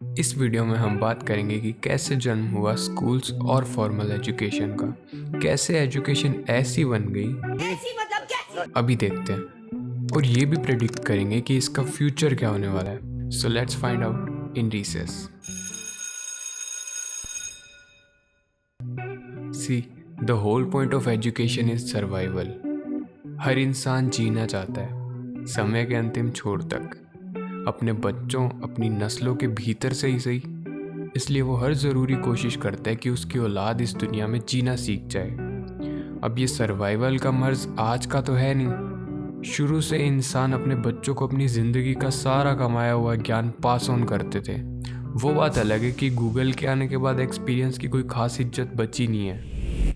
इस वीडियो में हम बात करेंगे कि कैसे जन्म हुआ स्कूल्स और फॉर्मल एजुकेशन का, कैसे एजुकेशन ऐसी बन गई अभी देखते हैं, और ये भी प्रेडिक्ट करेंगे कि इसका फ्यूचर क्या होने वाला है। So let's find out in recess. See, the whole point of education is survival. हर इंसान जीना चाहता है, समय के अंतिम छोर तक, अपने बच्चों, अपनी नस्लों के भीतर से ही सही। इसलिए वो हर ज़रूरी कोशिश करता है कि उसकी औलाद इस दुनिया में जीना सीख जाए। अब ये सर्वाइवल का मर्ज आज का तो है नहीं। शुरू से इंसान अपने बच्चों को अपनी ज़िंदगी का सारा कमाया हुआ ज्ञान पास ऑन करते थे। वो बात अलग है कि गूगल के आने के बाद एक्सपीरियंस की कोई खास इज्जत बची नहीं है।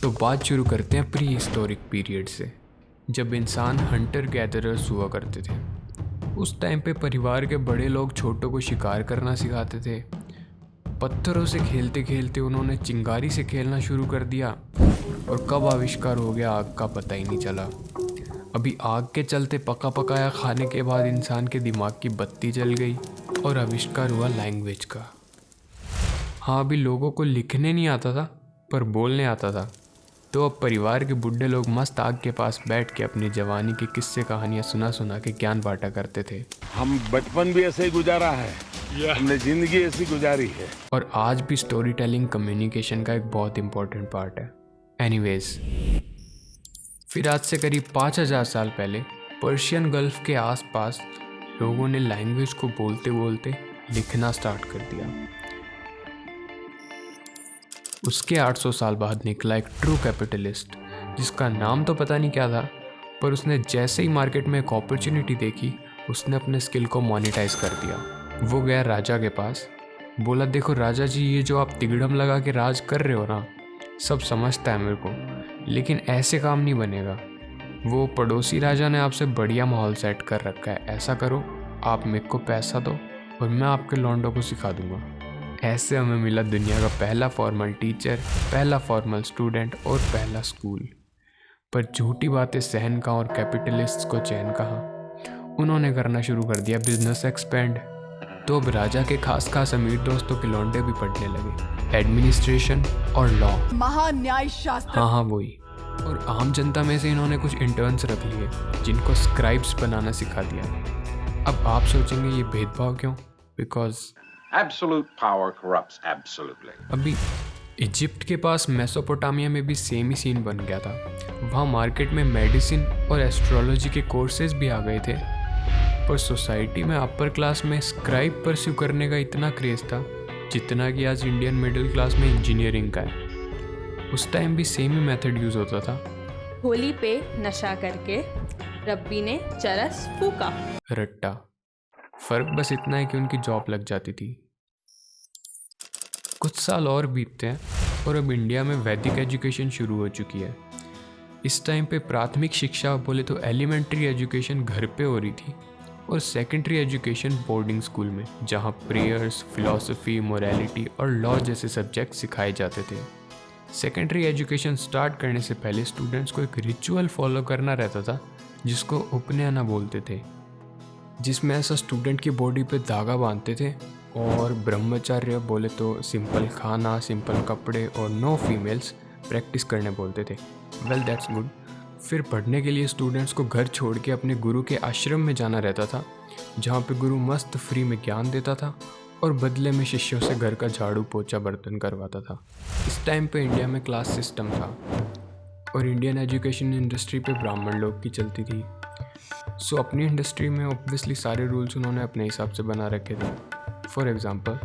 तो बात शुरू करते हैं प्री हिस्टोरिक पीरियड से, जब इंसान हंटर गैदरर्स हुआ करते थे। उस टाइम पे परिवार के बड़े लोग छोटों को शिकार करना सिखाते थे। पत्थरों से खेलते खेलते उन्होंने चिंगारी से खेलना शुरू कर दिया, और कब आविष्कार हो गया आग का पता ही नहीं चला। अभी आग के चलते पका पकाया खाने के बाद इंसान के दिमाग की बत्ती जल गई और आविष्कार हुआ लैंग्वेज का। हाँ, अभी लोगों को लिखने नहीं आता था पर बोलने आता था। तो अब परिवार के बुढ़े लोग मस्त आग के पास बैठ के अपनी जवानी के किस्से कहानियां सुना सुना के ज्ञान बांटा करते थे। हम बचपन भी ऐसे ही गुजारा है, हमने जिंदगी ऐसी गुजारी है। और आज भी स्टोरी टेलिंग कम्युनिकेशन का एक बहुत इंपॉर्टेंट पार्ट है। एनीवेज, फिर आज से करीब 5000 साल पहले पर्शियन गल्फ के आसपास लोगों ने लैंग्वेज को बोलते बोलते लिखना स्टार्ट कर दिया। उसके 800 साल बाद निकला एक ट्रू कैपिटलिस्ट, जिसका नाम तो पता नहीं क्या था, पर उसने जैसे ही मार्केट में एक अपॉर्चुनिटी देखी, उसने अपने स्किल को मोनेटाइज कर दिया। वो गया राजा के पास, बोला, देखो राजा जी, ये जो आप तिगड़म लगा के राज कर रहे हो ना, सब समझता है मेरे को, लेकिन ऐसे काम नहीं बनेगा। वो पड़ोसी राजा ने आपसे बढ़िया माहौल सेट कर रखा है, ऐसा करो, आप मेरे को पैसा दो और मैं आपके लौंडों को सिखा दूंगा। ऐसे हमें मिला दुनिया का पहला फॉर्मल टीचर, पहला फॉर्मल स्टूडेंट और पहला स्कूल। पर झूठी बातें सहन कहाँ और कैपिटलिस्ट्स को चैन कहाँ। उन्होंने करना शुरू कर दिया बिजनेस एक्सपेंड। तो अब राजा के खास खास अमीर दोस्तों के लौंडे भी पढ़ने लगे एडमिनिस्ट्रेशन और लॉ, महान्याय शास्त्र। हाँ वही। और आम जनता में से इन्होंने कुछ इंटर्न्स रख लिए, जिनको स्क्राइब्स बनाना सिखा दिया। अब आप सोचेंगे ये भेदभाव क्यों? Because Absolute power corrupts absolutely. अभी इजिप्ट के पास मेसोपोटामिया में भी सेम ही सीन बन गया था। वहाँ मार्केट में मेडिसिन और एस्ट्रोलॉजी के कोर्सेज भी आ गए थे, पर सोसाइटी में अपर क्लास में स्क्राइब परस्यू करने का इतना क्रेज था जितना कि आज इंडियन मिडिल क्लास में इंजीनियरिंग का है। उस टाइम भी सेम ही मेथड यूज होता था। होली पे नशा करके रब्बी ने चरस फूका। रट्टा। फर्क बस इतना है कि उनकी जॉब लग जाती थी। कुछ साल और बीतते हैं और अब इंडिया में वैदिक एजुकेशन शुरू हो चुकी है। इस टाइम पे प्राथमिक शिक्षा बोले तो एलिमेंट्री एजुकेशन घर पे हो रही थी, और सेकेंडरी एजुकेशन बोर्डिंग स्कूल में, जहाँ प्रेयर्स, फिलॉसफी, मोरालिटी और लॉ जैसे सब्जेक्ट सिखाए जाते थे। सेकेंडरी एजुकेशन स्टार्ट करने से पहले स्टूडेंट्स को एक रिचुअल फॉलो करना रहता था, जिसको उपनयना बोलते थे, जिसमें ऐसा स्टूडेंट की बॉडी पे धागा बांधते थे, और ब्रह्मचर्य बोले तो सिंपल खाना, सिंपल कपड़े और नो फीमेल्स प्रैक्टिस करने बोलते थे। Well that's good. फिर पढ़ने के लिए स्टूडेंट्स को घर छोड़ के अपने गुरु के आश्रम में जाना रहता था, जहाँ पे गुरु मस्त फ्री में ज्ञान देता था और बदले में शिष्यों से घर का झाड़ू पोछा बर्तन करवाता था। इस टाइम पे इंडिया में क्लास सिस्टम था और इंडियन एजुकेशन इंडस्ट्री पे ब्राह्मण लोग की चलती थी। सो अपनी इंडस्ट्री में ऑब्वियसली सारे रूल्स उन्होंने अपने हिसाब से बना रखे थे। For example,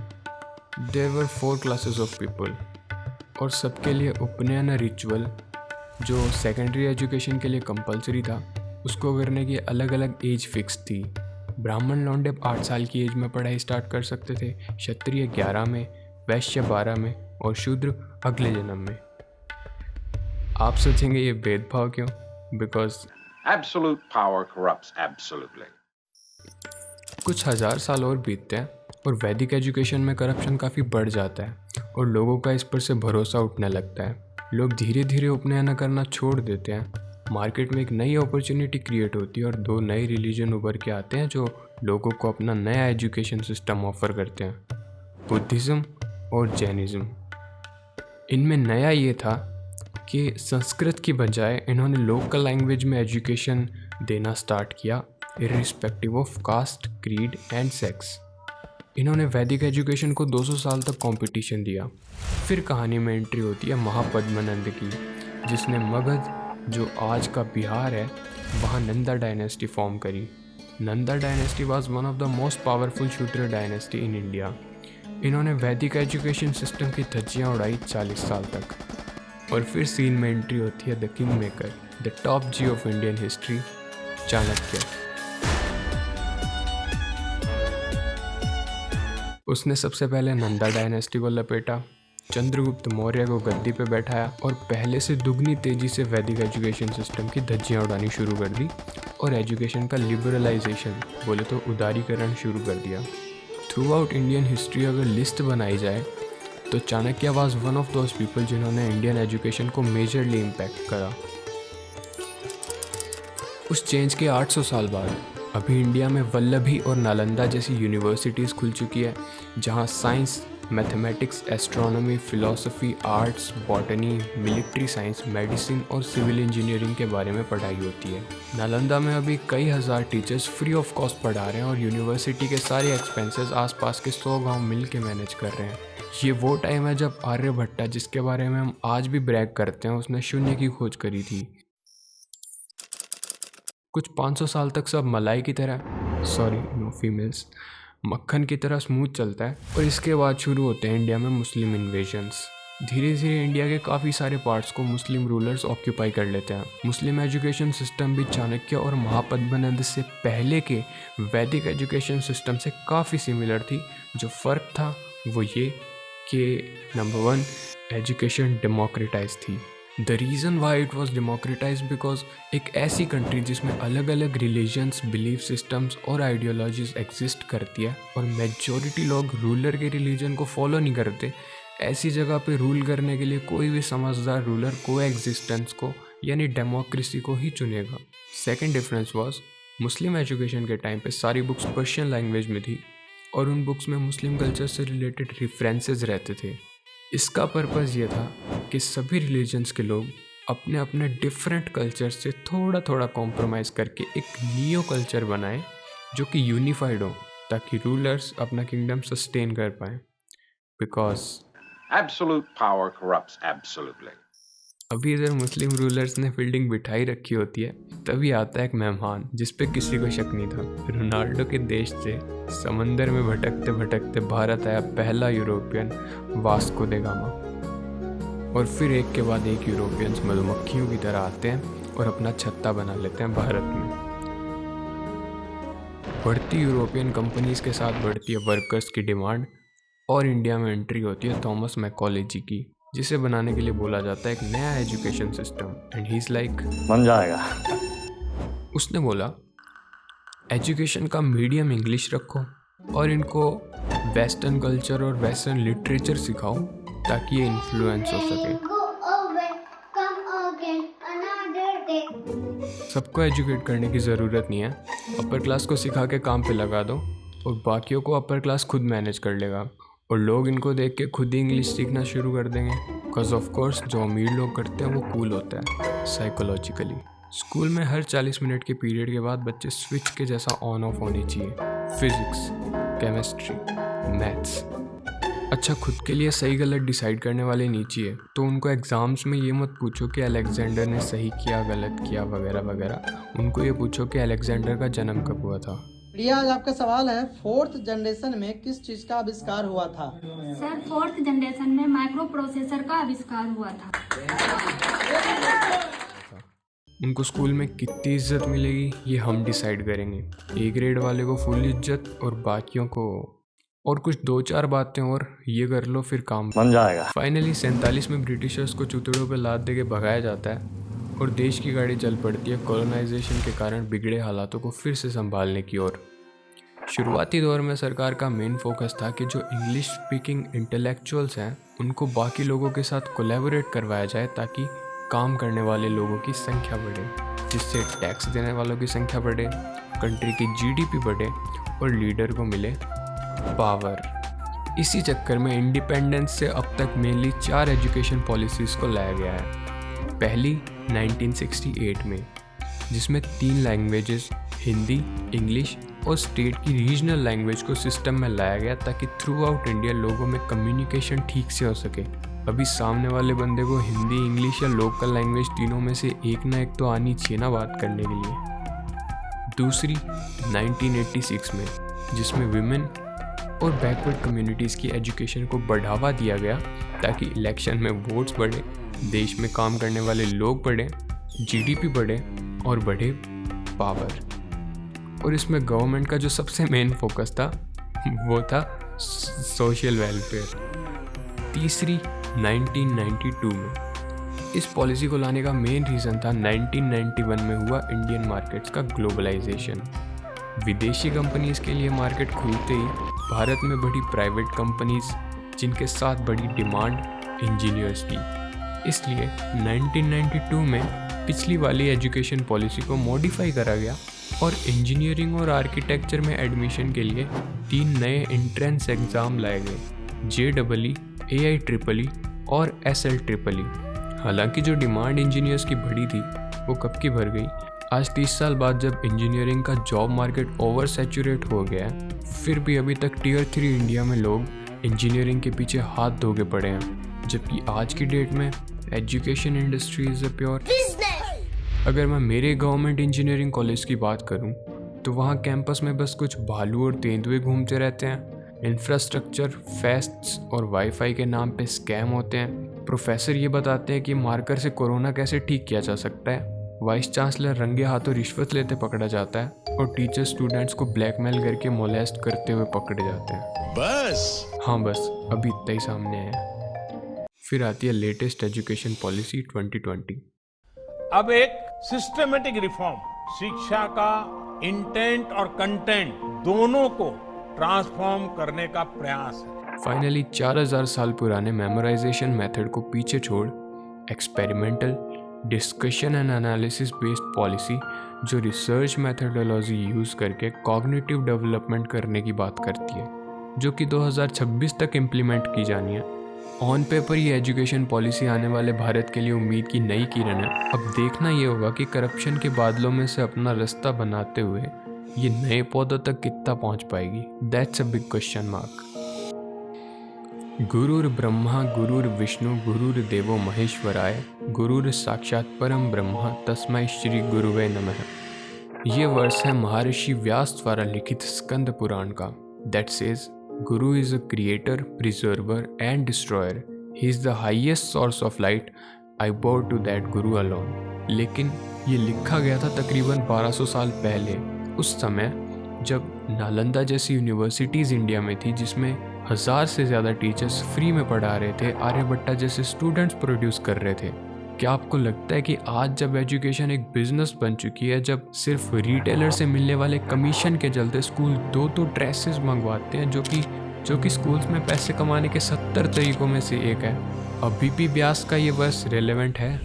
there were 4 classes of people, और सबके लिए उपनयन रिचुअल, जो सेकेंडरी एजुकेशन के लिए कंपलसरी था, उसको करने की अलग अलग एज फिक्स थी। ब्राह्मण लौंडे 8 साल की एज में पढ़ाई स्टार्ट कर सकते थे, क्षत्रिय 11 में, वैश्य 12 में और शूद्र अगले जन्म में। आप सोचेंगे ये भेदभाव क्यों? Because Absolute power corrupts absolutely. कुछ हजार साल और बीतते हैं और वैदिक एजुकेशन में करप्शन काफ़ी बढ़ जाता है और लोगों का इस पर से भरोसा उठने लगता है। लोग धीरे धीरे उपनयन करना छोड़ देते हैं। मार्केट में एक नई अपॉर्चुनिटी क्रिएट होती है और 2 नए रिलीजन उभर के आते हैं जो लोगों को अपना नया एजुकेशन सिस्टम ऑफर करते हैं, बुद्धिज़्म और जैनिज़्म। इनमें नया ये था कि संस्कृत की बजाय इन्होंने लोकल लैंग्वेज में एजुकेशन देना स्टार्ट किया, irrespective of caste, creed and sex. इन्होंने वैदिक एजुकेशन को 200 साल तक कंपटीशन दिया। फिर कहानी में एंट्री होती है महापद्मनंद की, जिसने मगध, जो आज का बिहार है, वहाँ नंदा डायनेस्टी फॉर्म करी। Nanda dynasty was one of the most powerful शूद्र डायनेस्टी इन इंडिया। इन्होंने वैदिक एजुकेशन सिस्टम की धज्जियाँ उड़ाई 40 साल तक। और फिर सीन में एंट्री होती है the king maker, the top G of Indian history, Chanakya. उसने सबसे पहले नंदा डायनेस्टी को लपेटा, चंद्रगुप्त मौर्य को गद्दी पे बैठाया और पहले से दुगनी तेजी से वैदिक एजुकेशन सिस्टम की धज्जियाँ उड़ानी शुरू कर दी और एजुकेशन का लिबरलाइजेशन, बोले तो उदारीकरण शुरू कर दिया। थ्रू आउट इंडियन हिस्ट्री अगर लिस्ट बनाई जाए तो Chanakya was one of those people जिन्होंने इंडियन एजुकेशन को मेजरली इम्पैक्ट करा। उस चेंज के 800 साल बाद अभी इंडिया में वल्लभी और नालंदा जैसी यूनिवर्सिटीज़ खुल चुकी है, जहां science, mathematics, astronomy, philosophy, arts, botany, military science, medicine और सिविल इंजीनियरिंग के बारे में पढ़ाई होती है। नालंदा में अभी कई हज़ार टीचर्स फ्री ऑफ कॉस्ट पढ़ा रहे हैं और यूनिवर्सिटी के सारे एक्सपेंसेस आसपास के 100 गांव मिल के मैनेज कर रहे हैं। ये वो टाइम है जब आर्यभट्टा, जिसके बारे में हम आज भी ब्रैग करते हैं, उसने शून्य की खोज करी थी। कुछ 500 साल तक सब मलाई की तरह, सॉरी नो फीमेल्स, मक्खन की तरह स्मूथ चलता है और इसके बाद शुरू होते हैं इंडिया में मुस्लिम इन्वेजन्स। धीरे धीरे इंडिया के काफ़ी सारे पार्ट्स को मुस्लिम रूलर्स ऑक्यूपाई कर लेते हैं। मुस्लिम एजुकेशन सिस्टम भी चाणक्य और महापद्मनंद से पहले के वैदिक एजुकेशन सिस्टम से काफ़ी सिमिलर थी। जो फ़र्क था वो ये कि नंबर 1, एजुकेशन डेमोक्रेटाइज थी। The reason why it was democratise because एक ऐसी कंट्री जिसमें अलग अलग रिलीजन्स, बिलीफ सिस्टम्स और आइडियोलॉजीज एग्जिस्ट करती है और मेजॉरिटी लोग रूलर के रिलीजन को फॉलो नहीं करते, ऐसी जगह पे रूल करने के लिए कोई भी समझदार रूलर को एग्जिस्टेंस को यानी डेमोक्रेसी को ही चुनेगा। Second difference was Muslim education के टाइम पे सारी बुक्स पर्शियन लैंग्वेज में थी और उन बुक्स में मुस्लिम कल्चर से रिलेटेड रेफरेंसेस रहते थे। इसका पर्पज़ ये था कि सभी रिलीजन्स के लोग अपने अपने डिफरेंट कल्चर से थोड़ा थोड़ा कॉम्प्रोमाइज़ करके एक नियो कल्चर बनाएं जो कि यूनिफाइड हो, ताकि रूलर्स अपना किंगडम सस्टेन कर पाएँ। Because Absolute power corrupts absolutely. अभी इधर मुस्लिम रूलर्स ने फील्डिंग बिठाई रखी होती है, तभी आता है एक मेहमान जिस पे किसी को शक नहीं था। रोनाल्डो के देश से समंदर में भटकते भटकते भारत आया पहला यूरोपियन, वास्को द गामा। और फिर एक के बाद एक यूरोपियंस मधुमक्खियों की तरह आते हैं और अपना छत्ता बना लेते हैं भारत में। बढ़ती यूरोपियन कंपनीज के साथ बढ़ती है वर्कर्स की डिमांड और इंडिया में एंट्री होती है थॉमस मैकॉलेजी की, जिसे बनाने के लिए बोला जाता है एक नया education system. And he is like, बन जाएगा। उसने बोला एजुकेशन का मीडियम इंग्लिश रखो और इनको वेस्टर्न कल्चर और वेस्टर्न लिटरेचर सिखाओ ताकि ये इन्फ्लुएंस हो सके। सबको एजुकेट करने की ज़रूरत नहीं है, अपर क्लास को सिखा के काम पे लगा दो और बाकियों को अपर क्लास खुद मैनेज कर लेगा और लोग इनको देख के खुद ही इंग्लिश सीखना शुरू कर देंगे। बिकॉज ऑफ कोर्स जो अमीर लोग करते हैं वो कूल होता है साइकोलॉजिकली। स्कूल में हर 40 मिनट के पीरियड के बाद बच्चे स्विच के जैसा ऑन ऑफ होनी चाहिए, फिजिक्स, केमिस्ट्री, मैथ्स। अच्छा, खुद के लिए सही गलत डिसाइड करने वाले नहीं चाहिए, तो उनको एग्ज़ाम्स में ये मत पूछो कि अलेक्जेंडर ने सही किया गलत किया वगैरह वगैरह। उनको ये पूछो कि अलेक्जेंडर का जन्म कब हुआ था। प्रिया, आज आपका सवाल है, 4th जनरेशन में किस चीज का आविष्कार हुआ था? सर, 4th जनरेशन में माइक्रो प्रोसेसर का आविष्कार हुआ था। उनको स्कूल में कितनी इज्जत मिलेगी ये हम डिसाइड करेंगे। ए ग्रेड वाले को फुल इज्जत और बाकियों को और कुछ 2-4 बातें और ये कर लो फिर काम बन जाएगा। फाइनली 47 में ब्रिटिशर्स को चुतड़ों पर लाद दे के भगाया जाता है और देश की गाड़ी चल पड़ती है कॉलोनाइजेशन के कारण बिगड़े हालातों को फिर से संभालने की ओर। शुरुआती दौर में सरकार का मेन फोकस था कि जो इंग्लिश स्पीकिंग इंटेलेक्चुअल्स हैं उनको बाकी लोगों के साथ कोलैबोरेट करवाया जाए ताकि काम करने वाले लोगों की संख्या बढ़े, जिससे टैक्स देने वालों की संख्या बढ़े, कंट्री की GDP बढ़े और लीडर को मिले पावर। इसी चक्कर में इंडिपेंडेंस से अब तक मेनली 4 एजुकेशन पॉलिसीज़ को लाया गया है। पहली 1968 में, जिसमें 3 लैंग्वेजेस हिंदी, इंग्लिश और स्टेट की रीजनल लैंग्वेज को सिस्टम में लाया गया ताकि थ्रू आउट इंडिया लोगों में कम्युनिकेशन ठीक से हो सके। अभी सामने वाले बंदे को हिंदी, इंग्लिश या लोकल लैंग्वेज तीनों में से एक ना एक तो आनी चाहिए ना बात करने के लिए। दूसरी 1986 में, जिसमें विमेन और बैकवर्ड कम्युनिटीज़ की एजुकेशन को बढ़ावा दिया गया ताकि इलेक्शन में वोट्स बढ़े, देश में काम करने वाले लोग बढ़े, जीडीपी बढ़े और बढ़े पावर। और इसमें गवर्नमेंट का जो सबसे मेन फोकस था वो था सोशल वेलफेयर। तीसरी 1992 में, इस पॉलिसी को लाने का मेन रीज़न था 1991 में हुआ इंडियन मार्केट्स का ग्लोबलाइजेशन। विदेशी कंपनीज के लिए मार्केट खुलते ही भारत में बड़ी प्राइवेट कंपनीज, जिनके साथ बड़ी डिमांड इंजीनियर्स की। इसलिए 1992 में पिछली वाली एजुकेशन पॉलिसी को मॉडिफाई करा गया और इंजीनियरिंग और आर्किटेक्चर में एडमिशन के लिए 3 नए एंट्रेंस एग्ज़ाम लाए गए, JEE, AIEEE और SLEEE। हालांकि जो डिमांड इंजीनियर्स की बढ़ी थी वो कब की भर गई। आज 30 साल बाद जब इंजीनियरिंग का जॉब मार्केट ओवर सैचुरेट हो गया है, फिर भी अभी तक Tier 3 इंडिया में लोग इंजीनियरिंग के पीछे हाथ धो के पड़े हैं, जबकि आज की डेट में education industry is a pure business. अगर मैं मेरे गवर्नमेंट इंजीनियरिंग कॉलेज की बात करूं तो वहां कैंपस में बस कुछ भालू और तेंदुए घूमते रहते हैं। इंफ्रास्ट्रक्चर, फेस्ट्स और वाईफाई के नाम पे स्कैम होते हैं। प्रोफेसर ये बताते हैं कि मार्कर से कोरोना कैसे ठीक किया जा सकता है। वाइस चांसलर रंगे हाथों रिश्वत लेते पकड़ा जाता है और टीचर स्टूडेंट्स को ब्लैकमेल करके मोलेस्ट करते हुए पकड़े जाते हैं। बस अभी इतना ही सामने है। फिर आती है लेटेस्ट एजुकेशन पॉलिसी 2020। अब एक सिस्टमेटिक रिफॉर्म, शिक्षा का इंटेंट और कंटेंट दोनों को ट्रांसफॉर्म करने का प्रयास है। फाइनली 4000 साल पुराने मेमोराइजेशन मेथड को पीछे छोड़ experimental, discussion and analysis based policy जो रिसर्च मेथडोलॉजी यूज़ करके कॉग्निटिव डेवलपमेंट करने की बात करती है, जो कि 2026 तक इम्प्लीमेंट की जानी है। ऑन पेपर ये एजुकेशन पॉलिसी आने वाले भारत के लिए उम्मीद की नई किरण है। अब देखना ये होगा कि करप्शन के बादलों में से अपना रास्ता बनाते हुए ये नए पौधों तक कितना पहुंच पाएगी। That's a big question mark. गुरुर ब्रह्मा गुरुर विष्णु गुरुर्देवो महेश्वराय गुरुर साक्षात परम ब्रह्म तस्मै श्री गुरुवे नमः। ये वर्ष है महर्षि व्यास द्वारा लिखित स्कंद पुराण का। That says guru is a creator, preserver and destroyer. He is the highest source of light. I bow to that guru alone. लेकिन ये लिखा गया था तकरीबन 1200 साल पहले, उस समय जब नालंदा जैसी यूनिवर्सिटीज़ इंडिया में थी, जिसमें 1000 से ज़्यादा टीचर्स फ्री में पढ़ा रहे थे, आर्यभट्टा जैसे स्टूडेंट्स प्रोड्यूस कर रहे थे। क्या आपको लगता है कि आज जब एजुकेशन एक बिजनेस बन चुकी है, जब सिर्फ रिटेलर से मिलने वाले कमीशन के चलते स्कूल 2 ड्रेसेस मंगवाते हैं, जो कि स्कूल्स में पैसे कमाने के 70 तरीकों में से एक है, अभी भी व्यास का ये वर्स रेलेवेंट है?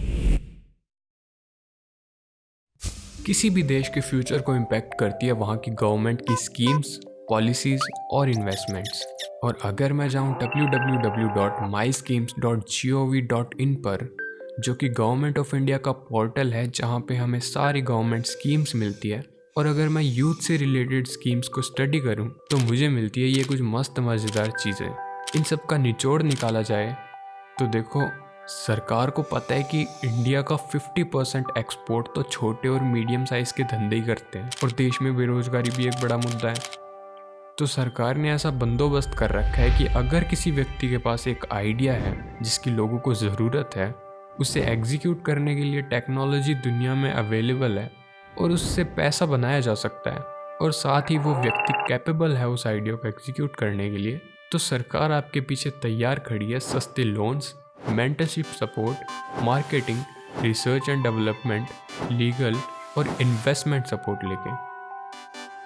किसी भी देश के फ्यूचर को इम्पैक्ट करती है वहाँ की गवर्नमेंट की स्कीम्स, पॉलिसीज़ और इन्वेस्टमेंट्स। और अगर मैं जाऊँ www.myschemes.gov.in पर, जो कि गवर्नमेंट ऑफ इंडिया का पोर्टल है जहाँ पे हमें सारी गवर्नमेंट स्कीम्स मिलती है, और अगर मैं यूथ से रिलेटेड स्कीम्स को स्टडी करूँ तो मुझे मिलती है ये कुछ मस्त मज़ेदार चीज़ें। इन सब का निचोड़ निकाला जाए तो देखो, सरकार को पता है कि इंडिया का 50% एक्सपोर्ट तो छोटे और मीडियम साइज़ के धंधे ही करते हैं, और देश में बेरोजगारी भी एक बड़ा मुद्दा है। तो सरकार ने ऐसा बंदोबस्त कर रखा है कि अगर किसी व्यक्ति के पास एक आइडिया है जिसकी लोगों को ज़रूरत है, उसे एग्जीक्यूट करने के लिए टेक्नोलॉजी दुनिया में अवेलेबल है और उससे पैसा बनाया जा सकता है, और साथ ही वो व्यक्ति कैपेबल है उस आइडिया को एग्जीक्यूट करने के लिए, तो सरकार आपके पीछे तैयार खड़ी है सस्ते loans, mentorship support, marketing, research and development, legal और इन्वेस्टमेंट सपोर्ट लेके।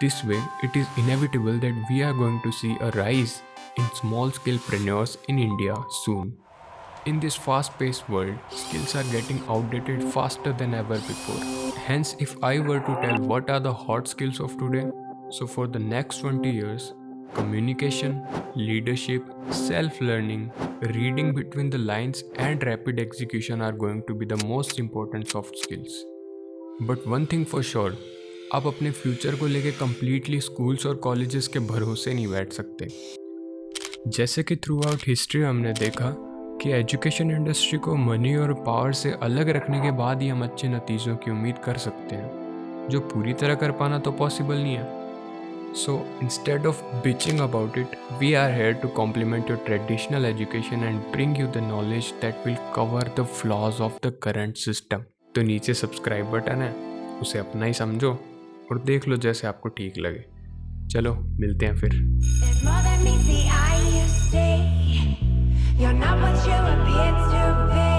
This way, it is inevitable that we are going to see a rise in small-scale-preneurs in India soon. In this fast-paced world, skills are getting outdated faster than ever before. Hence, if I were to tell what are the hot skills of today, So for the next 20 years, communication, leadership, self-learning, reading between the lines and rapid execution are going to be the most important soft skills. But one thing for sure, आप अपने future को लेके completely schools और colleges के भरोसे नहीं बैठ सकते। जैसे कि थ्रू आउट हिस्ट्री हमने देखा कि एजुकेशन इंडस्ट्री को मनी और पावर से अलग रखने के बाद ही हम अच्छे नतीजों की उम्मीद कर सकते हैं, जो पूरी तरह कर पाना तो पॉसिबल नहीं है। So instead of bitching about it, we are here to complement your traditional education and bring you the knowledge that will cover the flaws of the current system. तो नीचे सब्सक्राइब बटन है, उसे अपना ही समझो और देख लो जैसे आपको ठीक लगे। चलो मिलते हैं फिर। There's more than meets the eye, you see. You're not what you appear to be.